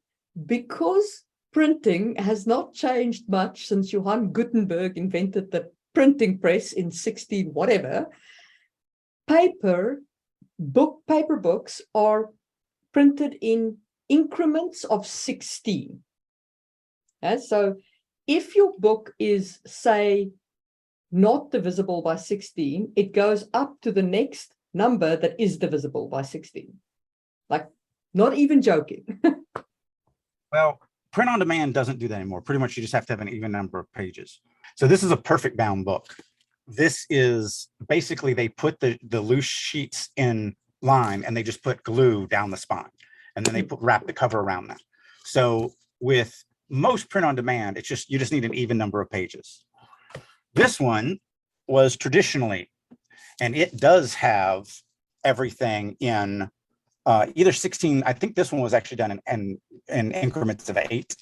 because printing has not changed much since Johann Gutenberg invented the printing press in 16 whatever. Paper books are printed in increments of 16. So if your book is, say, not divisible by 16, it goes up to the next number that is divisible by 16. Like, not even joking. Well, print on demand doesn't do that anymore. Pretty much you just have to have an even number of pages. So this is a perfect bound book. This is basically, they put the loose sheets in line and they just put glue down the spine, and then they wrap the cover around that. So with most print on demand, it's just, you just need an even number of pages. This one was traditionally, and it does have everything in either 16. I think this one was actually done in increments of 8.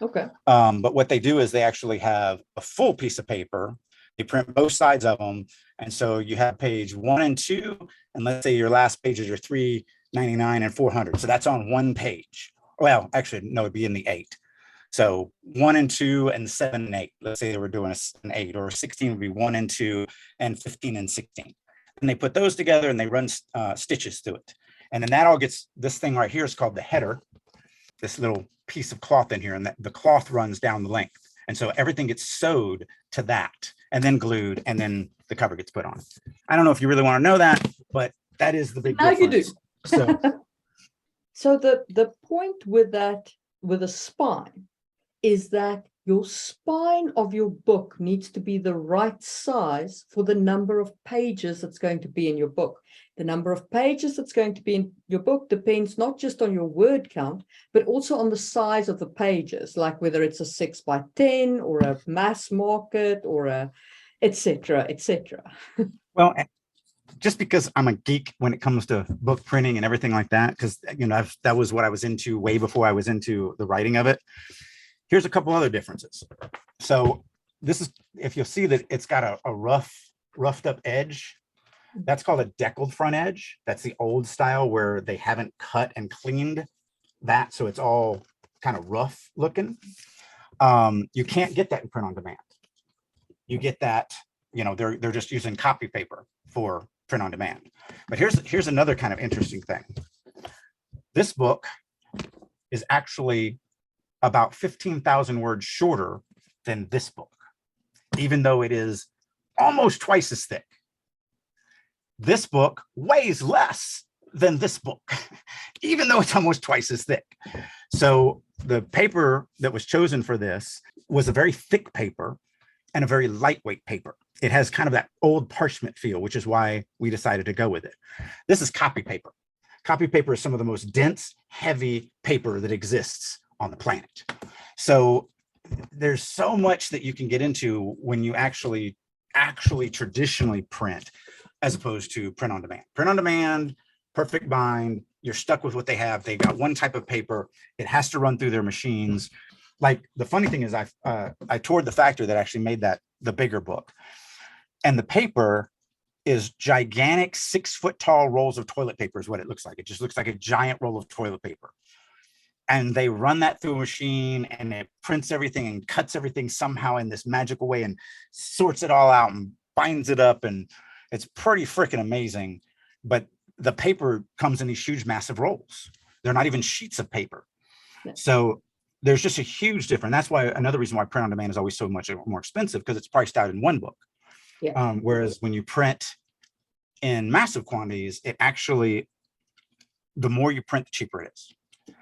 Okay. But what they do is they actually have a full piece of paper. They print both sides of them. And so you have page 1 and 2, and let's say your last pages are 399 and 400. So that's on one page. Well, actually, no, it'd be in the 8. So 1 and 2 and 7 and 8. Let's say they were doing an 8, or 16 would be 1 and 2 and 15 and 16. And they put those together and they run stitches through it. And then that all gets, this thing right here is called the header, this little piece of cloth in here, and the cloth runs down the length. And so everything gets sewed to that and then glued, and then the cover gets put on. I don't know if you really want to know that, but that is the big difference. You do. So the point with that, with a spine, is that your spine of your book needs to be the right size for the number of pages that's going to be in your book. The number of pages that's going to be in your book depends not just on your word count, but also on the size of the pages, like whether it's a 6x10 or a mass market or a etc. Well, just because I'm a geek when it comes to book printing and everything like that, because that was what I was into way before I was into the writing of it. Here's a couple other differences. So this is, if you'll see that it's got a roughed up edge, that's called a deckled front edge. That's the old style where they haven't cut and cleaned that, so it's all kind of rough looking. You can't get that in print on demand. You get that, they're just using copy paper for print on demand. But here's another kind of interesting thing. This book is actually about 15,000 words shorter than this book, even though it is almost twice as thick. This book weighs less than this book, even though it's almost twice as thick. So the paper that was chosen for this was a very thick paper and a very lightweight paper. It has kind of that old parchment feel, which is why we decided to go with it. This is copy paper. Copy paper is some of the most dense, heavy paper that exists on the planet. So there's so much that you can get into when you actually traditionally print, as opposed to print on demand. Print on demand, perfect bind, you're stuck with what they have. They've got one type of paper. It has to run through their machines. Like, the funny thing is, I toured the factory that actually made the bigger book. And the paper is gigantic 6-foot tall rolls of toilet paper is what it looks like. It just looks like a giant roll of toilet paper. And they run that through a machine, and it prints everything and cuts everything somehow in this magical way and sorts it all out and binds it up. And it's pretty freaking amazing. But the paper comes in these huge, massive rolls. They're not even sheets of paper. So there's just a huge difference. That's why another reason why print on demand is always so much more expensive, because it's priced out in one book. Yeah. Whereas when you print in massive quantities, it actually, the more you print, the cheaper it is,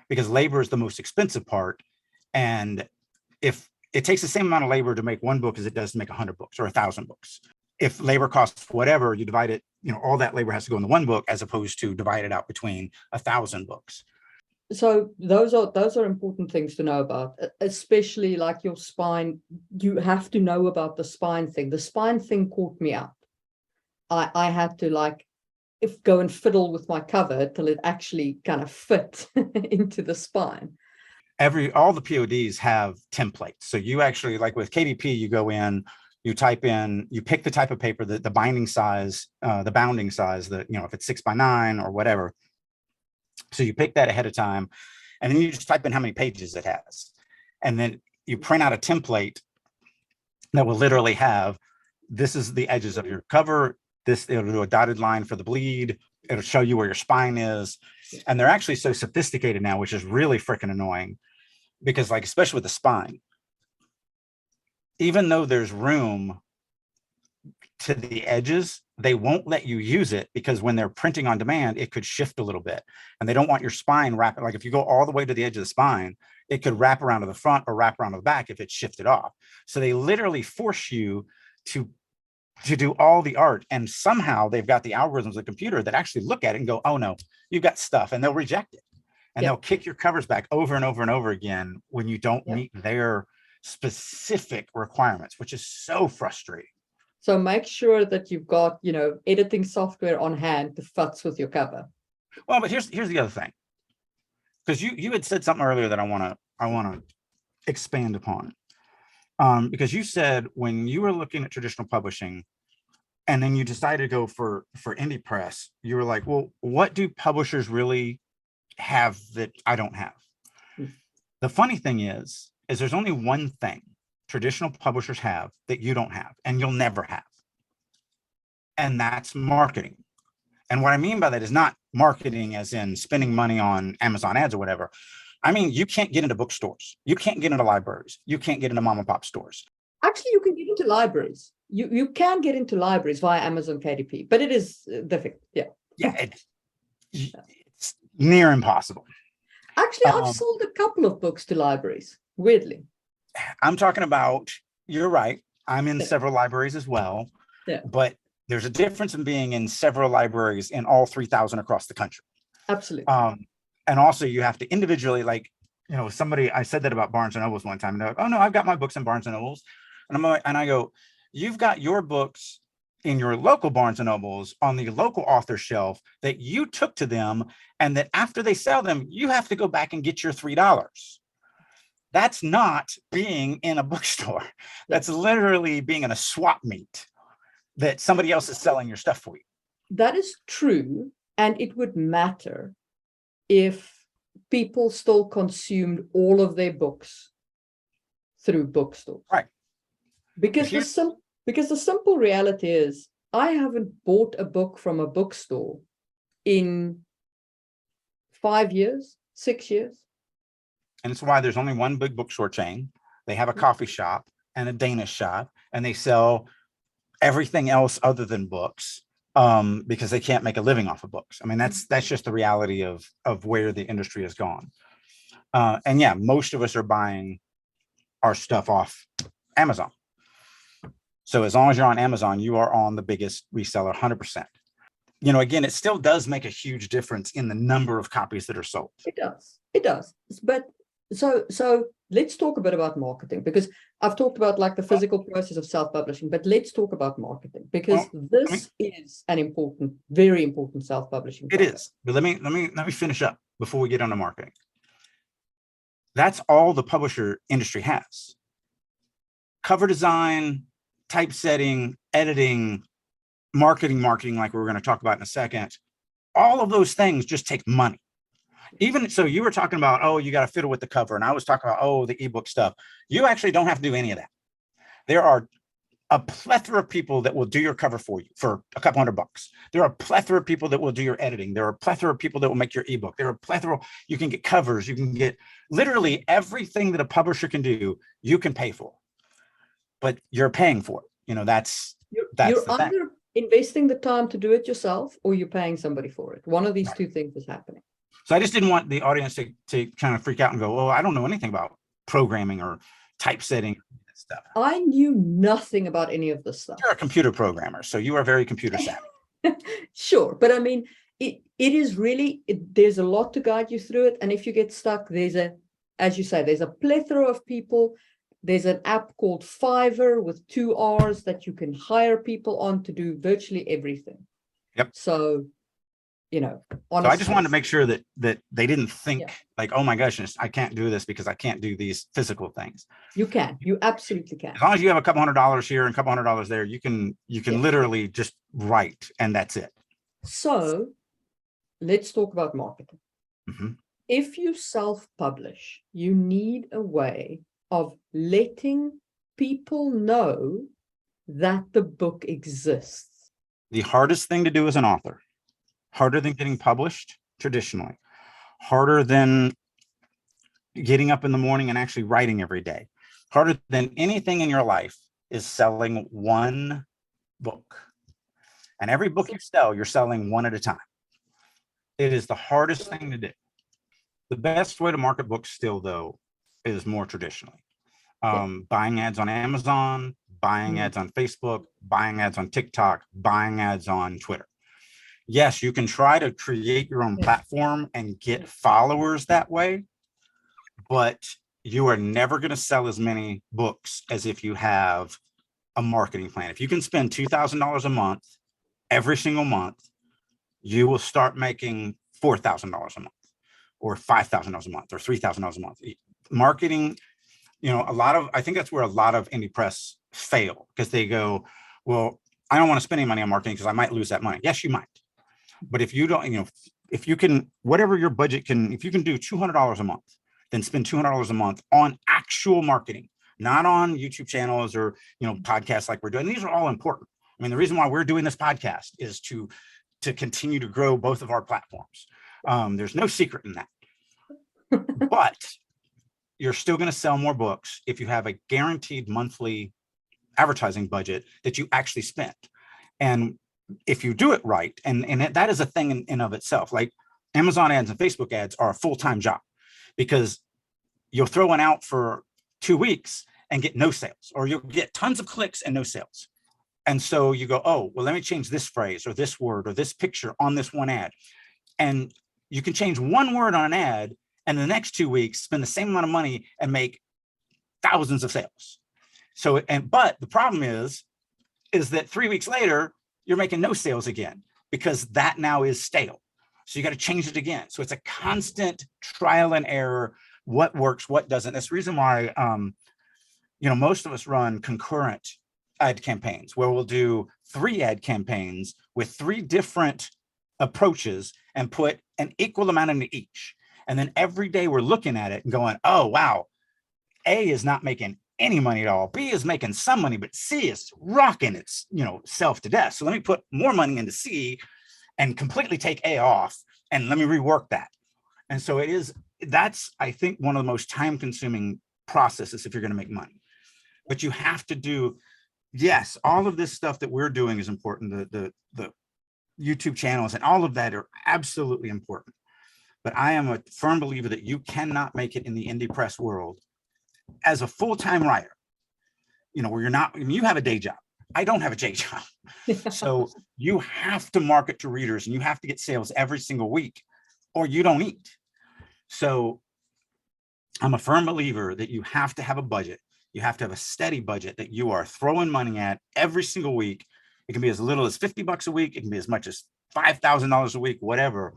because labor is the most expensive part. And if it takes the same amount of labor to make one book as it does to make 100 books or 1,000 books, if labor costs whatever, you divide it, all that labor has to go in the one book, as opposed to divide it out between 1,000 books. So those are important things to know about, especially like your spine. You have to know about the spine thing. The spine thing caught me out. I had to go and fiddle with my cover till it actually kind of fit into the spine. All the PODs have templates. So you actually, like with KDP, you go in, you type in, you pick the type of paper, the binding size, the bounding size, if it's 6x9 or whatever. So you pick that ahead of time, and then you just type in how many pages it has. And then you print out a template that will literally have this is the edges of your cover. It'll do a dotted line for the bleed. It'll show you where your spine is. And they're actually so sophisticated now, which is really freaking annoying, because like, especially with the spine, even though there's room to the edges, they won't let you use it, because when they're printing on demand, it could shift a little bit, and they don't want your spine wrapping. Like if you go all the way to the edge of the spine, it could wrap around to the front or wrap around to the back if it's shifted off. So they literally force you to do all the art, and somehow they've got the algorithms of the computer that actually look at it and go, oh no, you've got stuff, and they'll reject it, and they'll kick your covers back over and over and over again when you don't meet their specific requirements, which is so frustrating. So make sure that you've got, editing software on hand to futz with your cover. Well, but here's the other thing, because you had said something earlier that I want to expand upon, because you said when you were looking at traditional publishing, and then you decided to go for indie press, you were like, well, what do publishers really have that I don't have? The funny thing is there's only one thing traditional publishers have that you don't have, and you'll never have. And that's marketing. And what I mean by that is not marketing as in spending money on Amazon ads or whatever. I mean, you can't get into bookstores. You can't get into libraries. You can't get into mom and pop stores. Actually, you can get into libraries. You can get into libraries via Amazon KDP, but it is difficult. Yeah, it's near impossible. Actually, I've sold a couple of books to libraries, weirdly. I'm talking about, you're right, I'm in several libraries as well, but there's a difference in being in several libraries in all 3,000 across the country. Absolutely. And also you have to individually, like, somebody, I said that about Barnes and Nobles one time, and they're like, oh no, I've got my books in Barnes and Nobles. And I go, you've got your books in your local Barnes and Nobles on the local author shelf that you took to them, and that after they sell them, you have to go back and get your $3. That's not being in a bookstore. That's literally being in a swap meet that somebody else is selling your stuff for you. That is true. And it would matter if people still consumed all of their books through bookstores. Right. Because the simple reality is, I haven't bought a book from a bookstore in 5 years, 6 years. And it's why there's only one big bookstore chain. They have a coffee shop and a Danish shop, and they sell everything else other than books, because they can't make a living off of books. I mean, that's just the reality of where the industry has gone. And yeah, most of us are buying our stuff off Amazon. So as long as you're on Amazon, you are on the biggest reseller, 100%. Again, it still does make a huge difference in the number of copies that are sold. It does. But so let's talk a bit about marketing, because I've talked about like the physical process of self-publishing, but let's talk about marketing, because this is an very important self-publishing. It is. But let me finish up before we get on to marketing. That's all the publisher industry has. Cover design, typesetting, editing, marketing, like we're going to talk about in a second. All of those things just take money. Even so, you were talking about, oh, you got to fiddle with the cover, and I was talking about, oh, the ebook stuff. You actually don't have to do any of that. There are a plethora of people that will do your cover for you for a couple $100. There are a plethora of people that will do your editing. There are a plethora of people that will make your ebook. There are a plethora. You can get covers. You can get literally everything that a publisher can do. You can pay for, but you're paying for it. That's you're either investing the time to do it yourself, or you're paying somebody for it. One of these two things is happening. So I just didn't want the audience to kind of freak out and go, oh, I don't know anything about programming or typesetting stuff. I knew nothing about any of this stuff. You're a computer programmer, so you are very computer savvy. Sure. But I mean, it is really, there's a lot to guide you through it. And if you get stuck, as you say, there's a plethora of people. There's an app called Fiverr with 2 R's that you can hire people on to do virtually everything. Yep. So, honestly, so I just wanted to make sure that they didn't think like, oh my gosh, I can't do this because I can't do these physical things. You can. You absolutely can. As long as you have a couple $100 here and a couple $100 there, you can literally just write, and that's it. So let's talk about marketing. Mm-hmm. If you self-publish, you need a way of letting people know that the book exists. The hardest thing to do as an author, harder than getting published traditionally, harder than getting up in the morning and actually writing every day, harder than anything in your life, is selling one book. And every book you sell, you're selling one at a time. It is the hardest thing to do. The best way to market books still, though, is more traditionally. Buying ads on Amazon, buying ads on Facebook, buying ads on TikTok, buying ads on Twitter. Yes, you can try to create your own platform and get followers that way, but you are never going to sell as many books as if you have a marketing plan. If you can spend $2,000 a month, every single month, you will start making $4,000 a month or $5,000 a month or $3,000 a month. Marketing, I think that's where a lot of indie press fail, because they go, well, I don't want to spend any money on marketing because I might lose that money. Yes, you might. But if you don't, if you can, whatever your budget can, if you can do $200 a month, then spend $200 a month on actual marketing, not on YouTube channels or, podcasts like we're doing. These are all important. I mean, the reason why we're doing this podcast is to continue to grow both of our platforms. There's no secret in that. But you're still going to sell more books if you have a guaranteed monthly advertising budget that you actually spend. And if you do it right, and that is a thing in and of itself, like Amazon ads and Facebook ads are a full-time job, because you'll throw one out for 2 weeks and get no sales, or you'll get tons of clicks and no sales. And so you go, oh, well, let me change this phrase or this word or this picture on this one ad. And you can change one word on an ad, and the next 2 weeks spend the same amount of money and make thousands of sales. So, but the problem is that 3 weeks later, you're making no sales again, because that now is stale. So you got to change it again. So it's a constant trial and error. What works, what doesn't. That's the reason why, most of us run concurrent ad campaigns, where we'll do 3 ad campaigns with 3 different approaches and put an equal amount into each. And then every day we're looking at it and going, oh, wow, A is not making any money at all. B is making some money, but C is rocking its, self to death. So let me put more money into C and completely take A off, and let me rework that. And so that's, I think, one of the most time consuming processes if you're going to make money. But you have to do, yes, all of this stuff that we're doing is important. The YouTube channels and all of that are absolutely important. But I am a firm believer that you cannot make it in the indie press world as a full-time writer, where you're not, you have a day job. I don't have a day job. So you have to market to readers, and you have to get sales every single week, or you don't eat. So I'm a firm believer that you have to have a budget. You have to have a steady budget that you are throwing money at every single week. It can be as little as $50 a week. It can be as much as $5,000 a week, whatever.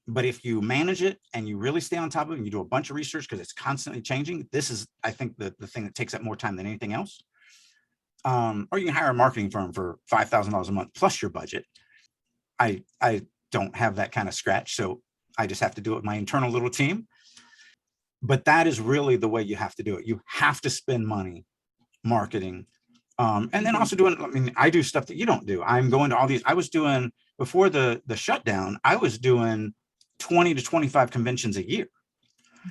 But if you manage it and you really stay on top of it and you do a bunch of research, because it's constantly changing, this is, I think, the thing that takes up more time than anything else. Or you can hire a marketing firm for $5,000 a month plus your budget. I don't have that kind of scratch, so I just have to do it with my internal little team. But that is really the way you have to do it. You have to spend money marketing. And then also I do stuff that you don't do. I'm going to all these, I was doing, before the shutdown, I was doing 20 to 25 conventions a year.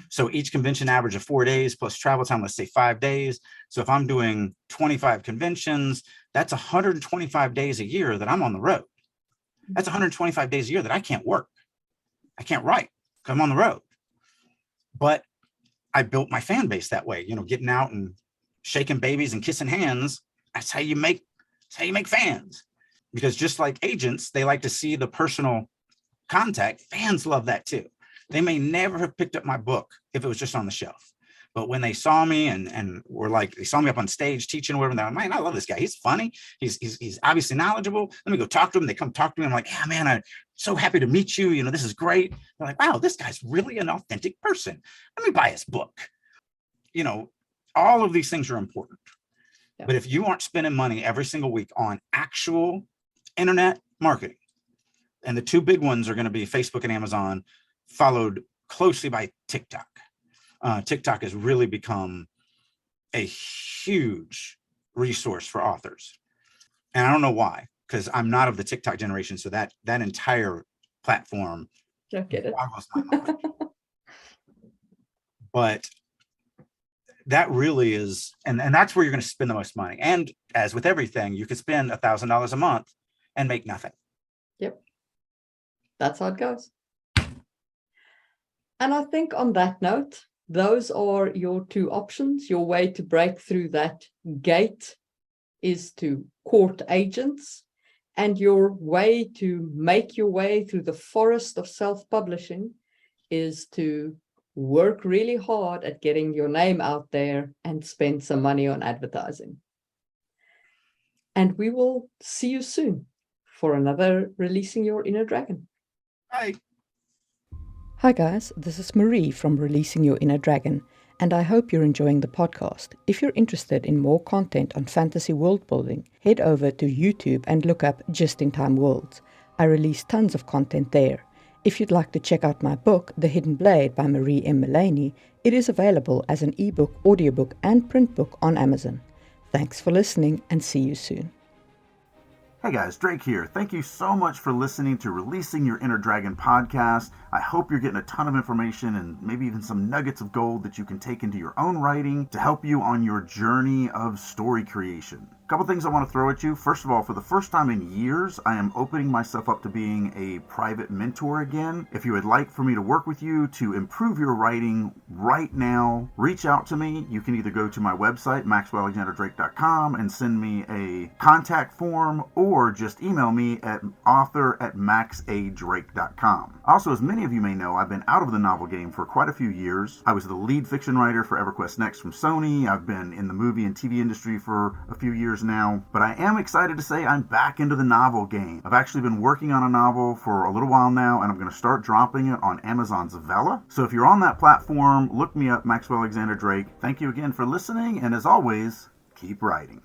So each convention average of 4 days plus travel time, let's say 5 days. So if I'm doing 25 conventions, that's 125 days a year that I'm on the road. That's 125 days a year that I can't work. I can't write because I'm on the road. But I built my fan base that way, getting out and shaking babies and kissing hands. That's how you make fans. Because just like agents, they like to see the personal contact. Fans love that too. They may never have picked up my book if it was just on the shelf. But when they saw me and were like, they saw me up on stage teaching or whatever, they're like, man, I love this guy. He's funny. He's obviously knowledgeable. Let me go talk to him. They come talk to me. I'm like, yeah, man, I'm so happy to meet you. This is great. They're like, wow, this guy's really an authentic person. Let me buy his book. All of these things are important. Yeah. But if you aren't spending money every single week on actual internet marketing, and the 2 big ones are going to be Facebook and Amazon, followed closely by TikTok. TikTok has really become a huge resource for authors. And I don't know why, because I'm not of the TikTok generation. So that entire platform Don't get it. boggles my mind. But that really is, and that's where you're going to spend the most money. And as with everything, you could spend $1,000 a month and make nothing. Yep. That's how it goes. And I think on that note, those are your two options. Your way to break through that gate is to court agents, and your way to make your way through the forest of self-publishing is to work really hard at getting your name out there and spend some money on advertising. And we will see you soon for another Releasing Your Inner Dragon. Bye. Hi guys, this is Marie from Releasing Your Inner Dragon, and I hope you're enjoying the podcast. If you're interested in more content on fantasy world building, head over to YouTube and look up Just in Time Worlds. I release tons of content there. If you'd like to check out my book, The Hidden Blade by Marie M. Mullaney, it is available as an ebook, audiobook, and print book on Amazon. Thanks for listening, and see you soon. Hey guys, Drake here. Thank you so much for listening to Releasing Your Inner Dragon podcast. I hope you're getting a ton of information and maybe even some nuggets of gold that you can take into your own writing to help you on your journey of story creation. A couple things I want to throw at you. First of all, for the first time in years, I am opening myself up to being a private mentor again. If you would like for me to work with you to improve your writing right now, reach out to me. You can either go to my website, maxwellalexanderdrake.com, and send me a contact form, or just email me at author@maxadrake.com. Also, as many of you may know, I've been out of the novel game for quite a few years. I was the lead fiction writer for EverQuest Next from Sony. I've been in the movie and TV industry for a few years now, but I am excited to say I'm back into the novel game. I've actually been working on a novel for a little while now, and I'm going to start dropping it on Amazon's Vella. So if you're on that platform, look me up, Maxwell Alexander Drake. Thank you again for listening, and as always, keep writing.